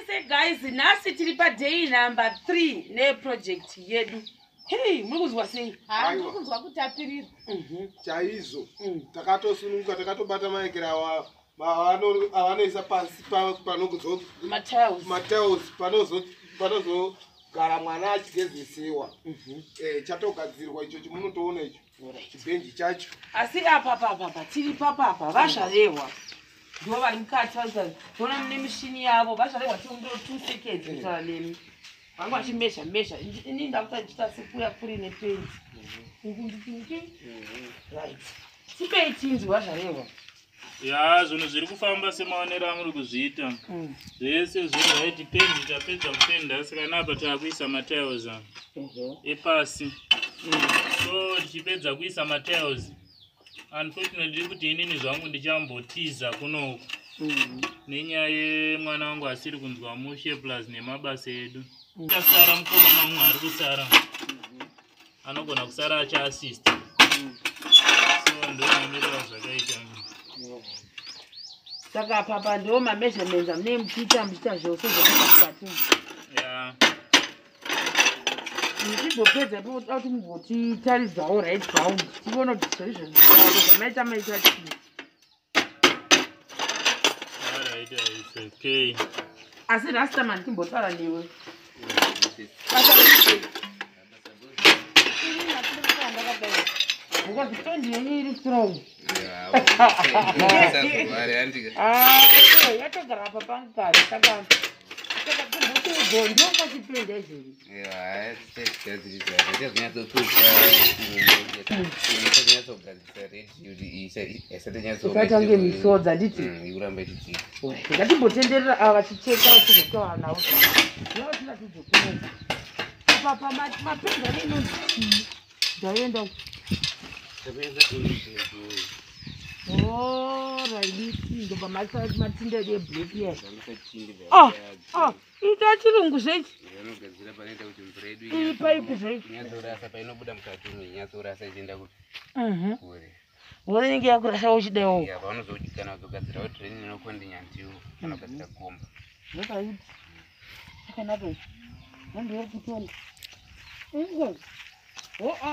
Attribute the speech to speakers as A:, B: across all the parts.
A: Mwese guys, nasi tilipa day number 3 ne project yedu. Hey, mukuzwa sei?
B: Mukuzwa kutapirira.
C: Chaizo. Takatosununguka takatobata maekera avanoisa pasi panokuzo Mateus panozo gara mwana achigezesiwa. Chatogadzirwa icho chimunotoona icho. Chibenji chacho.
A: Asi apa tiri papa vasharewa. Ndo vari mukati vona mune mishini yavo vasharewa 2 seconds kutaura nemi. Vangu vachimesha ini ndakuta ndichita sekuya kuri nepeni. Right. Tipei tinzi vasharewa.
D: Ya, zvinhu zviri kufamba semaonero amuri kuzviita. Zvese zviri right pendi tapedza kupenda saka napa takuisa matiles epasi. So tichipedza kuisa matiles. Unfortunately kuti inini zvangu ndichambotiza kunoku. Nenyaya yemwana wangu asiri kunzwa mushe plus nemabasa edu. Tasara mukoma wangu ari kusara. Anogona kusara achiassist. So ndomamirira zvakaita.
A: Saka papa ndo measurements amune muchita zvose zvakati.
D: Yeah.
A: Ndizopedza kuti muvotitaridzawo right bound. Tione kuti solution zvamaita maita chii.
D: Alright, it's okay.
A: Asi rasta man timbotaura newe. Because the pendi yenyu iri strong. Yatogara apa pangari saka gondo pachipenda izviri. Ukatange misodza nditi. Ngatimbotenderera ava vachicheka vachizotaura navo. Yavatina tizokuneza. Papa mapenda inonzi ndaenda. Oh, right. Ndo pamasa matinde de black here. Ita chirungu zvechi.
E: Vanogadzira panoita kuti mvura
A: yedu pipe zvechi.
E: Nyatsorasa painobuda mukati umu nyatsorasa ichienda kuti. Kure.
A: Wonenge yakurasa uchidewo.
E: Ya, vanozokana kugadzira train inokondinya ndiwo. Vanogadzira komba.
A: Right. Akanaka. Ndo kutona.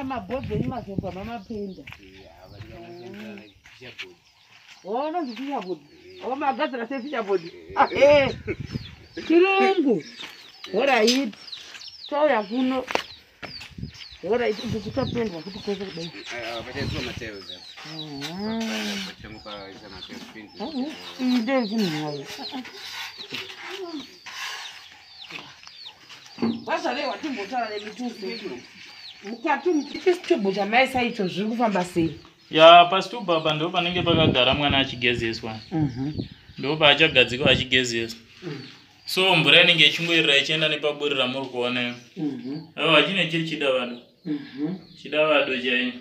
A: Mabhodhi emazomba mamapenda. Nozifishabodi. Magadzira sefishabodi. Chirungu. Alright. Tauya kuno. Alright, ndichitapendwa kuti kwese kudai.
E: Pataiswa matiles. Pachamuka isa matiles.
A: Inde zvinhu. Vasarewa timbotaura nemituso. Mukati muchistubhu chamaisa icho zviri kufamba sei?
D: Ya, pasitubhu apa ndo panenge pakagara mwana achigezeswa. Ndo paachagadzikwa achigezeswa. So mvura inenge ichingoirira ichienda nepaburi ramuri kuona. Aiwa chine chiri chidavado. Chidavado chai.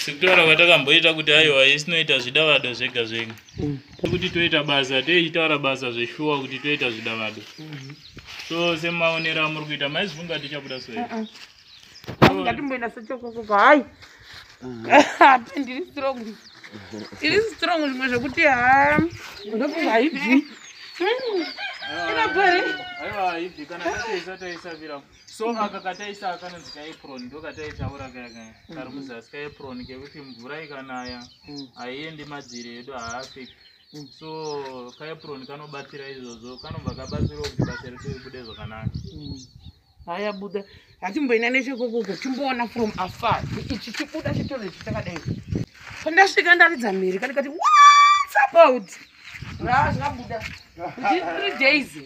D: Sikutaura kwatakamboita kuti aiwa isinoita zvidavado zvega zvega. Kuti toita basa teitaura basa zveshuwa kuti toita zvidavado. So semaonera muri kuita maizvunga tichabuda sei.
A: Ngatimboenda sechokoko hai. Ndiri strong. Iri strong zvimwe zvekuti ndofunga haibvi. Inobvere?
D: Aiwa haibvi kana taisavira. So akakataisa akanonzi kaepron ndokataitaura kaya kari kuzasi kaepron kekuti mvura ikanaya haiendi madziri edu haafiki. So kaepron kanobatira izvozvo kanobva kabatsirawo kuti basa redu ribude zvakanaka.
A: Haya buda. Hatimboina nechekokoko timboona from afar. Ichi chibuda chitoro ichi chakadai. Pandasvika ndaridza mhiri kati what's about? Zvabuda.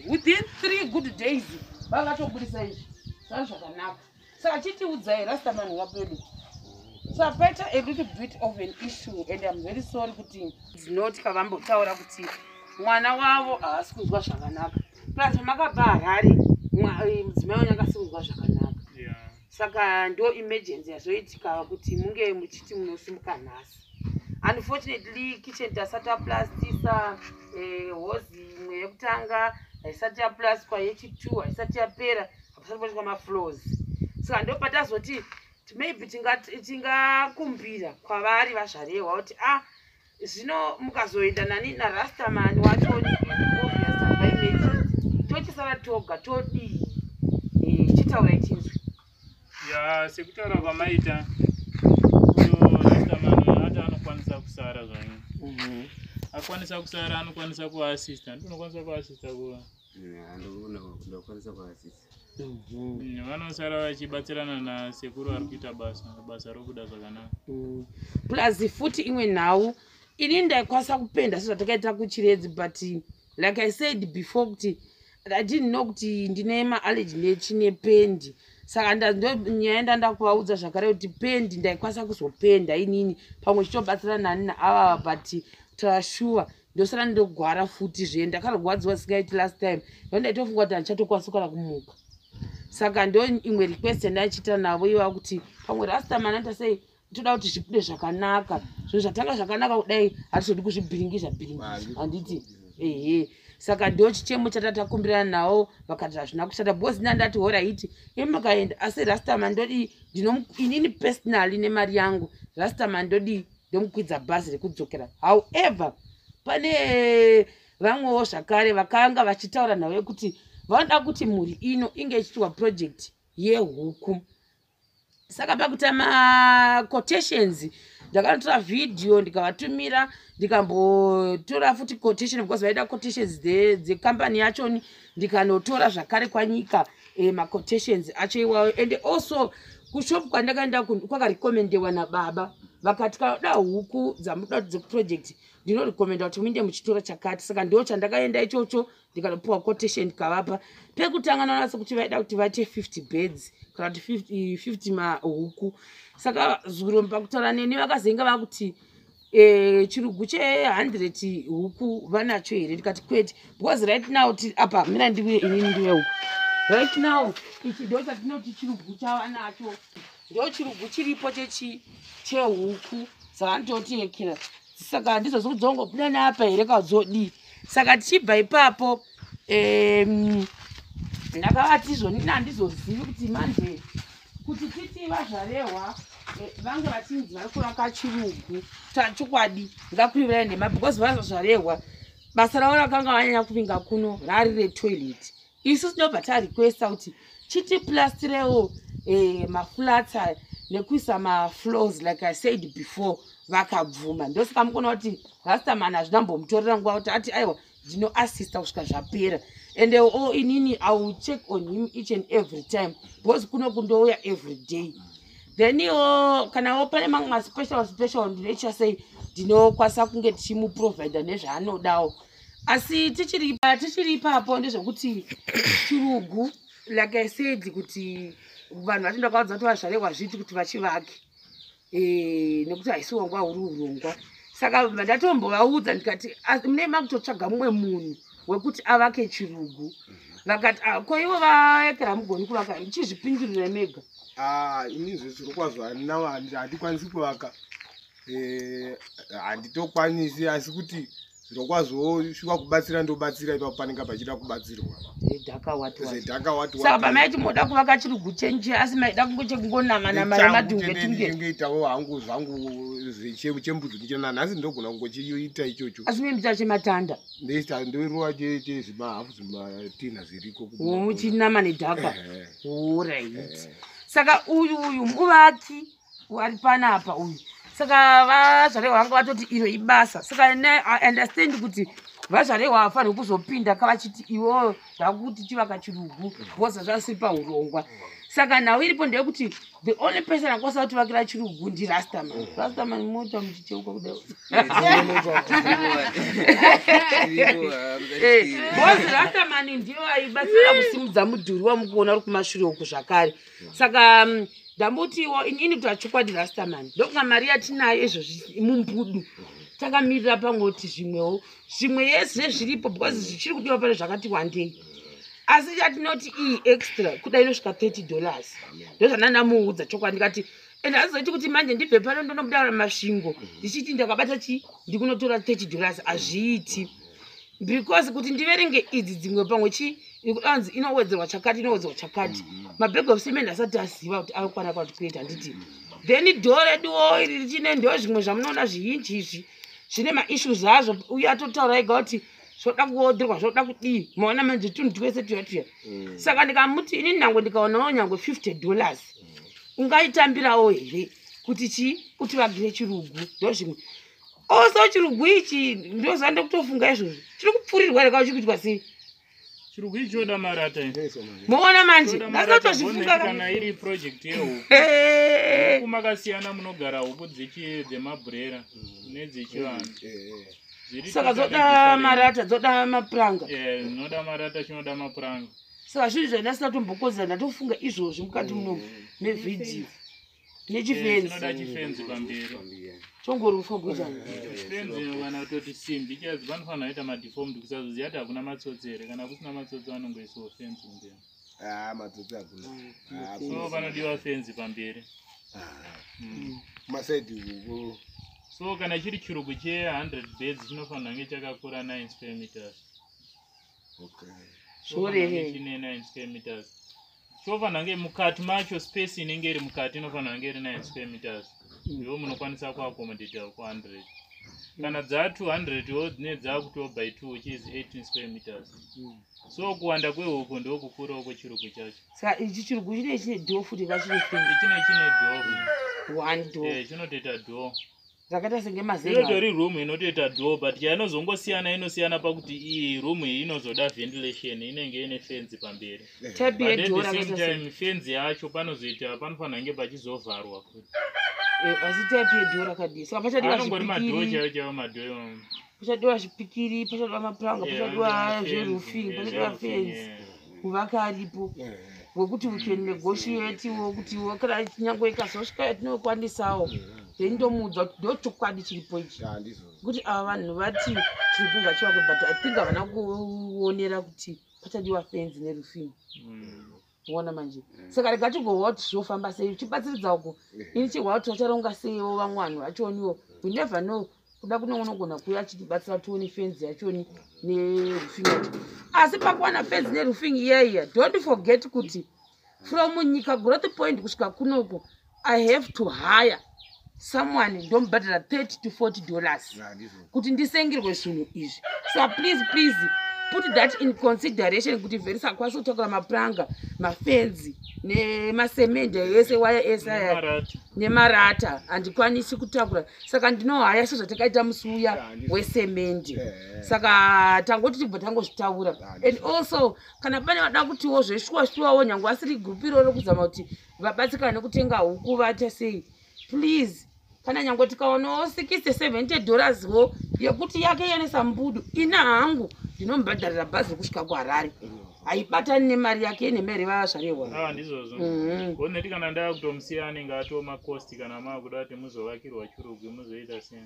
A: Within 3 good days. Vangatobudisa izvi. Zvakanaka. Saka chitiudzai rastaman wapedu. So better a little bit of an issue and I'm very sorry kuti dzinoti kavambotaura kuti mwana wavo haasi kunzwa zvakanaka. Plus makabva Harare mudzimai wangu akasi kunzwa zvakanaka. Saka ndo emergency yazoitika kuti munge muchiti munosimuka nhasi. Unfortunately kitchen tasati yaplastisa hozi imwe yekutanga haisati yaplastikwa yechi2 haisati yapera hapasati paitwa mafloors. Saka ndo patazoti maybe tingakumbira kwavari vazvarewa kuti zvino mukazoenda nani narastaman wacho obvious toga todii chitaurai chinzwi
D: ya sekutaura kwamaita uyo rastamano ati anokwanisa kusara zvanyu akwanisa kusara anokwanisa kuasista ndinokwanisa kuasista kuva
E: ndokwanisa kuasista
D: vanosara vachibatsirana nasekuru ari kuita basa rokuda zvakanaka
A: plus futi imwe nhau ini ndaikwanisa kupenda sezvatakaita kuchiredzi but like I said before kuti I didn't know kuti ndine maallergy nechine pendi saka nyaya ndandakuvaudza zvakare kuti pendi ndaikwanisa kuzopenda inini pamwe chitobatsirana nani naava but tashuwa ndosara ndogwara futi zve ndakarwadziwa singaiti last time ndo ndaitofunga kuti handichatokwanisa kana kumuka saka ndo imwe request yandachiita navo iva kuti pamwe rastamana nta sei toda kuti zvibude zvakanaka zvinhu zvatanga zvakanaka kudai hatizodi kuzvibhiringizha handiti ehe saka ndo chichemo chatatakumbirana navo vakati hazvina kushata bhosi ndandati horaiti imakaenda asi rastaman ndodi inini personally nemari yangu rastaman ndodi ndomukwidza bhazi rekudzokera however pane vamwewo zvakare vakanga vachitaura navo yekuti vanoda kuti mhuri ino inge ichiitwa project yehuku saka pakuita maquotations ndakanotora vhidhiyo ndikavatumira ndikambotora futi quotation because vaida quotations dzekambani yachoni ndikanotora zvakare kwanyika maquotations acho iwayo and also kushopu kwandakaenda kwakarekomendewa nababa vakati kada huku dzamuda dzekuproject ndinorekomenda kuti muinde muchitora chakati saka ndo chandakaenda ichocho ndikanopiwa quotation ndikavapa pekutanga naonasa kuti vaida kuti vaite 50 beds kana kuti 50 mahuku saka zuro pakutaura neni vakazenga vakuti chirugu che100 huku vanacho here ndikati kwete because right now apa mina ndiuye inini ndiwe huku right now ichi ndo chatinoti chirugu chavanacho ndo chirugu chiripo chehuku saka nditotiekera saka ndizo zikudzongobuda neapa here kadzodi saka tichibva ipapo ndakavati izvoni handizozivi kuti manje kuti titi vazvarehwa vange vachinzi vari kuvaka chirugu chokwadi ngakurivira ndema because vazvarehwa basa ravo rakanga vanyanya kuvinga kuno rari retoilet isu tinobva tarequesta kuti chiti plastirewo maflata nekuisa mafloors like I said before vakabvuma ndosaka mukona kuti rastaman hazvinambomutorera nguva kuti ati aiwa ndinoassista kusvika zvapera and inini I will check on him each and every time because kuno kundouya every day then kanawo pane mamwe maspecial ndinoichasei ndinokwanisa kunge tichimuprovidha nezvaanodawo asi tichiri ipapo ndezvekuti chirugu like I said kuti vanhu vati ndakaudza kuti vazvarehwa zviti kuti vachivake nekuti haisiwo nguva uri urongwa saka ndatombovaudza ndikati mune makutotsvaga mumwe munhu wekuti avake chirugu vakati koivo vaekera mugoni kuvaka ichizvipindurira mega
C: inizvo zviro kwazvo handikwanisi kuvaka handitokwanisi asi kuti zviro kwazvo shuka kubatsira ndobatsira ipapo panenge pachida kubatsirwa
A: saka pamaiti moda kuvaka chirugu chenje asi maida kungochekungonama
C: nemadhungetingeitawo hangu zvangu chembudzi kuchena nhasi ndogona kungochiita ichocho
A: asi membita chematanda
C: ndoirova chezvimahafu zvimatina zviriko
A: muchinama nedhaka orit saka uyu muvaki ari panapa uyu saka vazvarehwa vanga vatoti iro ibasa saka I understand kuti vazvarehwa vafanirwa kuzopinda kavachiti iwoyo ndakuti chivaka chirugu vosa zvasiri paurongwa saka nhau iripo ndeyekuti the only person akwanisa kutivakira chirugu ndirastaman mota muchicheuka kudai bozi rastaman ndiyo aibatsira kusimudza mudhuri wamukuona uri kumashure uku zvakare saka ndambutiwo inini kuti achokwadi rastaman ndokunga mari yatinayo izvozvi mumbudu takamirira pamwe kuti zvimwe yese zviripo because zvichiri kudiwa pane zvakati wandei asi chatinoti iyi extra kuda inosvika $30 ndozvandandamuudza chokwadi ndikati ende hazizoiti kuti manje ndibve pano ndonobuda masvingo ndichiti ndakabata ndikunotora $30 hazviiti because kuti ndiverenge idzi dzimwe pamwe ikudanzi inowedzerwa chakati mabag of cement asati aziva kuti akwana kwati kuita handiti then dhoo reduwo iri richine ndo zvimwe zvamunoona zvihinji izvi zvine maissues azvo uye atotaura ega kuti zvoda kuoderwa zvoda kudii maona manje tunhu twese tuyatuya saka ndikamuti ini nyange ndikaonawo nyange $50 ungaitambirawo here kuti kuti vagire chirugu ndo zvimwe oso chirugu ichi ndozanda kutofunga izvozvo chiri kupfurirwa reka uchikuitwa sei
D: chirugu ichi choda marata
A: muona manje ndasatozvifunga
D: kana iri project yehuku kumakasiyana munogara huku dzemabhurera nedzechivanhu
A: saka dzoda marata dzoda mapuranga
D: zvinoda marata chinoda mapuranga
A: saka zvinhu zvandasinatombokozera ndatofunga izvozvo mukati munomu mevhidhiyo nechifenzi
D: chifenzi pamberi
A: chongori kufa kuitani
D: fenzi kana kutoti simbi chazi vanofanira kuita madifomd kusazoziva kuti hakuna matsotsi here kana kusina matsotsi vanongoisiwo fenzi kumberi
C: matsotsi hakuna
D: so panodiwa fenzi pamberi
C: masaidi huku
D: so kana chiri chirugu che100 beds chinofanira kunge chakakura 9 square meters chine 9 square meters chofanira kunge mukati macho space inenge iri mukati inofanira kunge iri 9 square meters ndiwo munokwanisa kuakomodheta ku100 kana dza200 wo dzine dzakuto by 2 which is 18 square meters so kuwanda kwehuku ndo kukurawo kwechirugu chacho
A: saka ichi chirugu chine dho futi kachine fenzi
D: chine dho
A: one dho
D: chinotoita dho
A: zvakaita senge mazenga
D: inotori room inotoita dho but chainozongosiyana inosiyana pakuti iyi room iyi inozoda ventilation inenge ine fenzi pamberi
A: type yedho
D: same time fenzi yacho panozoita panofanira kunge pachizovharwa futi
A: asi type yedho rakadii saka pachadiwa pachadiwa zvipikiri pachadiwa mapuranga pachadiwa zveroofing pachadiwa fenzi kuvaka aripo wekuti we can negotiate wokuti kana nyange ikazosvika yatinokwanisawo ndomuudza kuti ndo chokwadi chiripo ichi kuti ava vanhu vati chiri kunga chivakwe but I think havana kuonera kuti pachadiwa fenzi neroofing muona manje saka rega tigohwa kuti zvofamba sei chibatsiridza uko ini chihwa kuti vacharonga seiwo vamwe vanhu vachoniwo we never know kuda kunonogona kuya chitibatsira tione fenzi yachoni neroofing yacho asi pakuwana fenzi neroofing iyaiya don't forget kuti from nyika growth point kusvika kunoko I have to hire someone ndomubhadhara $30 to $40 kuti ndisengirwe zvinhu izvi so please put that in consideration kuti vheri sakwanisa kutakura mapuranga mafenzi nemasemende yese waya esa nemarata handikwanisi kutakura saka ndinohaya sezvatakaita musi uya wesemende saka tangoti tibva tangozvitaura and also kana pane vada kutiwo zveshuwa nyange asiri gurupu iroro kuzama kuti vabatsika nekutenga huku vata sei please kana nyange tikaonawo $60-70 wo yekuti yake yanesa mbudu ina hangu ndinomubhadharira bhazi kusvika kuharare haibatani nemari yake nemari vazvarehwa
D: ndizvozvo oneti kana ndava kutomusiya anenge atoma cost kana maakuda kuti muzovakirwa chirugu muzoita sei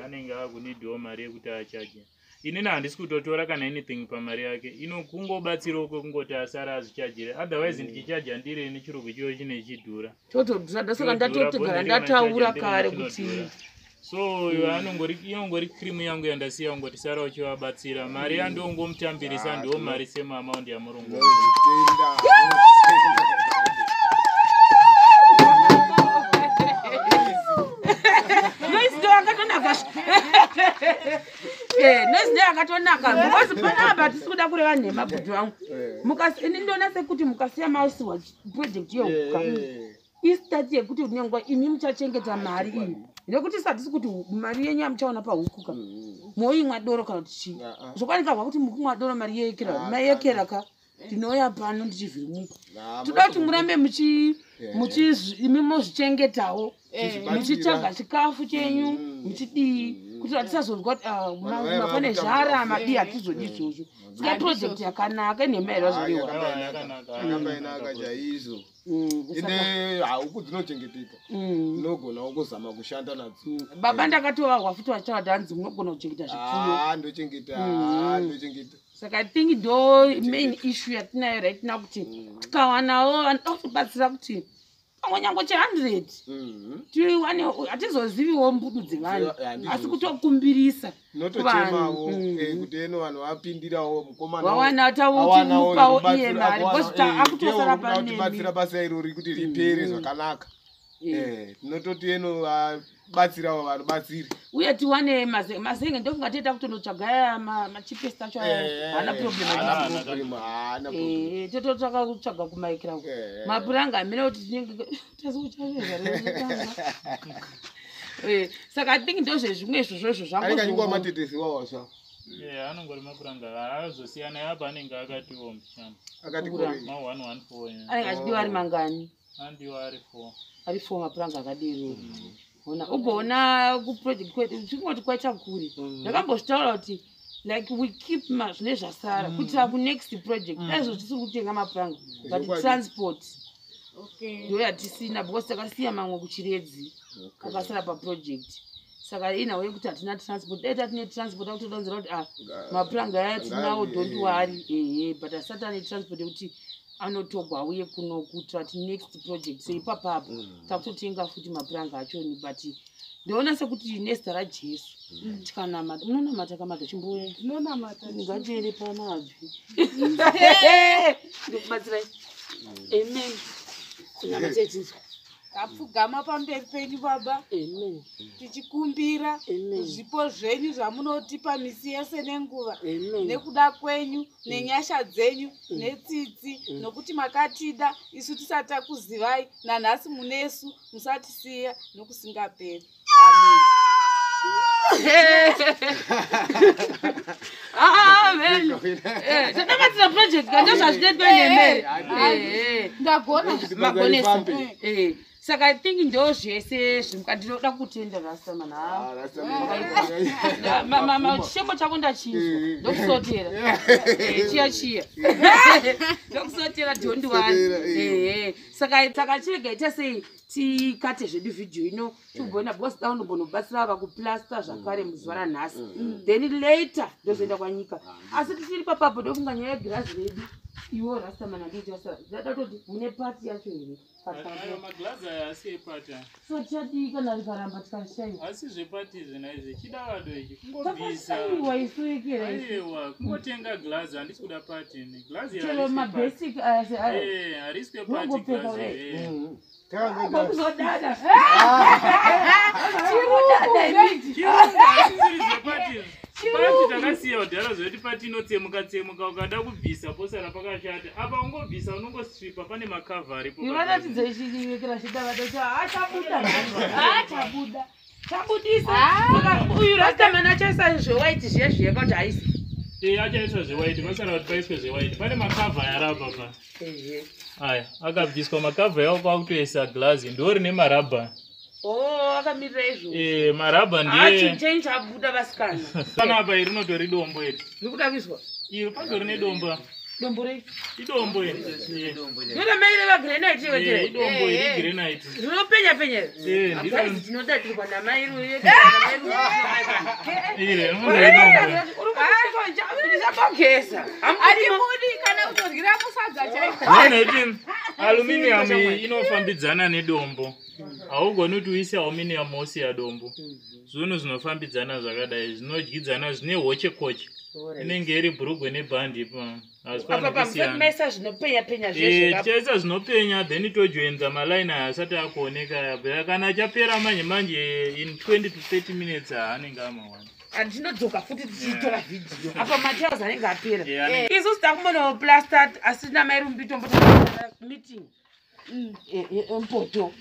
D: anenge akunidhiwo mari yekuti achaje inini handisi kutotora kana anything pamari yake inokungobatsirawo kwekungoti asara azvichajire otherwise ndichichaja ndiri nechirugu chiyo chine chidhura
A: totodhura saka ndatotegara ndataura kare kuti
D: so inongori krimu yangu yandasiya kungoti sara uchivabatsira mari yandongomutambirisa ndiwo mari semaamaundi yamurungu
A: noizinde akatonaka because panapa tisi kuda kureva nemabhudhu vangu ini ndona sekuti mukasiya mausiwa project yehuka istati yekuti nyangwa imi muchachengeta mari iyi nekuti satisi kuti mari yenyu yamuchaona pahukuka moimwa doro kana kuti chii zvokwanikahwa kuti mukumwa doro mari yeyekera ka ndinouya pano ndichivhirimuka toda kuti murambe imi mozvichengetawo muchitsvaga chikafu chenyu muchidii kuti hatisazonzwa kuti mapane zhara madii hatizodi izvozvo sika project yakanaka nemaira
C: zvakanaka chaizvo ine huku dzinochengeteka unogonawo kuzama kushanda nadzo
A: baba ndakatovarwa futi vachava hanzi munogona kuchengeta zvipfuyo
C: ndochengeta
A: saka I think ndo main issue yatinayo right now kuti tikawanawo vanoda kutibatsira kuti pamwe nyange che100 hatizoziviwo mbudu dzevanhu asi kutokumbirisa
C: nototemawo kuti eno vanhu vapindirawo mukomana
A: wawana tautimupawo iye mari akutosara
C: panetibatsira basa irori kuti ripere zvakanaka tinototi eno batsirawo vanobatsiri
A: uye tiwane mazenge ndofunga toita kutonotsvaga machipesi acho haana problem tototsvaka kutsvaga kumaikira mapuranga amene kuti tinenge tasikuchaveza saka I think ndozvezvimwe izvozvozvo
C: zvangoa matetesi wawasva
D: anongori mapuranga haazosiyana yapa anenge akatiwo mushana
A: ma114 anenge achidiwa ari mangani
D: andiwa ari 4
A: ari 4 mapuranga akadiro ona ugoona kuproject kwedu chingoti kwaita kuri ndakambozvitaura kuti like we keep zvine zvasara kuitira kunext project aizvo tisiri kutenga mapuranga but transport ndo yatisina because takasiya mamwe kuchiredzi akasara paproject saka inawe yekuti hatina transport dai tatine transport akutodonzera kuti mapuranga aya tinawo don't worry but asati ane transport yekuti anotogwa auye kuno kuitira kuti next project so ipapapo takutotenga futi mapuranga achoni but ndoona sekuti nezita rajesu tikanamata munonamata kamata chimboya ngatiende panabvi ndikubatsirai amen kunamata chinzwa
B: tapfugama pamberi penyu baba tichikumbira zvipo zvenyu zvamunotipa misi yese nenguva nekuda kwenyu nenyasha dzenyu netsitsi nokuti makatida isu tisati takuzivai nanhasi munesu musatisiya nokusingaperi amen.
A: Amen. Tatamatira project kandozvazvinetwe nemere ndagona magonesa saka I think ndo zvese zvimukandinoda kutenda rasamana chishemo chako ndachinzwa ndokusotera chiya ndokusotera don't worry saka chiregaita sei tikate zvedu vhidhiyo ino tibona because daunobonobasira vakuplasta zvakare muzuva ranhasi then later ndozoenda kwanyika asi tisiri papapo ndofunga nyaya yegirazi redu iwo rasamana ndidatoti mune pati yacho here
D: maglazi aya asi epata
A: so chadii kana rikaramba tikashaiwa
D: asi zvepati izvi naizvi chida vado ichi kungobvisa
A: isoekera
D: aiwa kungotenga glazi handisi kuda pati glazi
A: chero mabasic
D: hariswe pati glazi
A: kuzodada
D: pati takasiya kudhara zvoti pati inotsemuka ukada kubvisa posara pakashata apa ungobvisa unongosvipa pane makavha aripo
A: ivatatidzo ichiwekera chidavata chabuda chabudisa uyu rastamana achaisa zvewaiti zviya zviya kuti haisi
D: achaisa zvewaiti pasara kuti paiswe zvewaiti pane makavha yaraba pa aya akabviswa makavha yawo kwakutoisa glazi ndorine marabha
A: akamirira izvo
D: marabha ndiye
A: chabuda vasikana
D: kana apa iri rinotori dombo iri
A: rikuda kuiswa
D: iri patori nedombo
A: dombo rei
D: idombo iri
A: ndomaire vagrenite iwekere
D: idombo iri grenite
A: rinopenya penya tinoda tiri kwanamai ndisabogesa
B: adimudi kana kutoryira musadza chaiko
D: aluminium inofambidzana nedombo haugoni kuti uise aluminium mosiya dombo zvinhu zvinofambidzana zvakadai zvinodyidzana zvine hoche koche inenge iri bhurugwe nebhandi
A: apapamesa zvinopenya
D: chaisa zvinopenya then tojoenza malaini aya asati akuoneka kana achapera manje manje in 20 to 30 minutes haanenge amawani
A: andinodzoka futi tichitora vhidhiyo apa matails anenge apera isusu takumbonawo plasta asina mairumbitombo meeting mpoto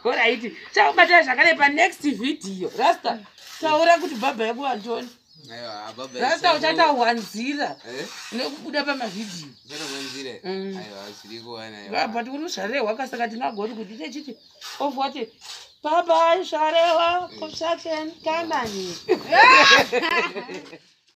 A: oraiti chakubatira zvakare panext vhidhiyo rasta taura kuti bhabha yako antoni rasta uchatawanzira nekubuda pamavhidhiyo but unozvarehwa saka tingagoti kuti techiti ovati bye bye, Sharewa, construction, come on.